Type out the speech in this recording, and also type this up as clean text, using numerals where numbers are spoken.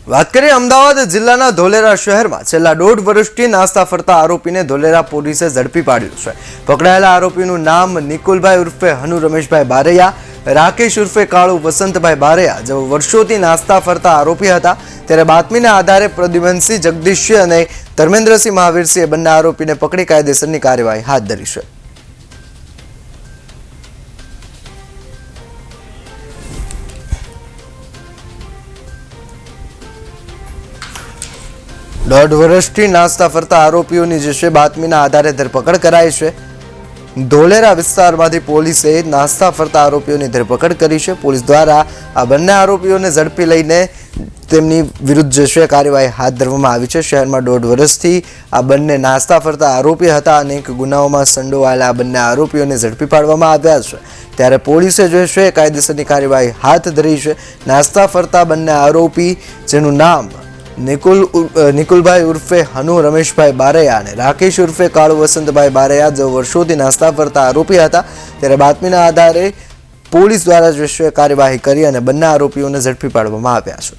વાત કરીએ અમદાવાદ જિલ્લાના ધોલેરા શહેરમાં છેલ્લા 1.5 વર્ષથી નાસ્તા ફરતા આરોપીને ધોલેરા પોલીસે ઝડપી પાડ્યો છે। પકડાયેલા આરોપીનું નામ નિકુલભાઈ ઉર્ફે હનુ રમેશભાઈ બારૈયા, રાકેશ ઉર્ફે કાળુ વસંતભાઈ બારૈયા જેઓ વર્ષોથી નાસ્તા ફરતા આરોપી હતા। ત્યારે બાતમીના આધારે પ્રદ્યુમનસિંહ જગદીશસિંહ અને ધર્મેન્દ્રસિંહ મહાવીરસિંહે બંને આરોપીને પકડી કાયદેસરની કાર્યવાહી હાથ ધરી છે। दौड़ वर्षથી नास्ता फरता आरोपीओनी जे छे बातमीना आधारे धरपकड़ कराई छे। धोलेरा विस्तारमांथी पोलीसे नास्ता फरता आरोपीओनी धरपकड़ करी छे। पोलीस द्वारा आ बंने आरोपीओने झड़पी लईने तेमनी विरुद्ध जे छे कार्यवाही हाथ धरवामां आवी छे। शहेरमां 1.5 વર્ષથી आ बंने नास्ता फरता आरोपी हता। अनेक गुनाओमां संडोवायेला आ बंने आरोपीओने झड़पी पाडवामां आव्या छे। त्यारे पोलीसे जे छे कायदेसરની કાર્યવાહી हाथ धरी छे। नास्ता फरता बंने आरोपी जेनुं नाम निकुलभाई उर्फे हनु रमेशभाई बारैया ने राकेश उर्फे काळु वसंतभाई बारैया जो वर्षोथी नास्ता फरता आरोपी हता। त्यारे बातमीना आधारे पोलीस द्वारा जो कार्यवाही करी अने बंने आरोपीओने झड़पी पाडवामां आव्या छे।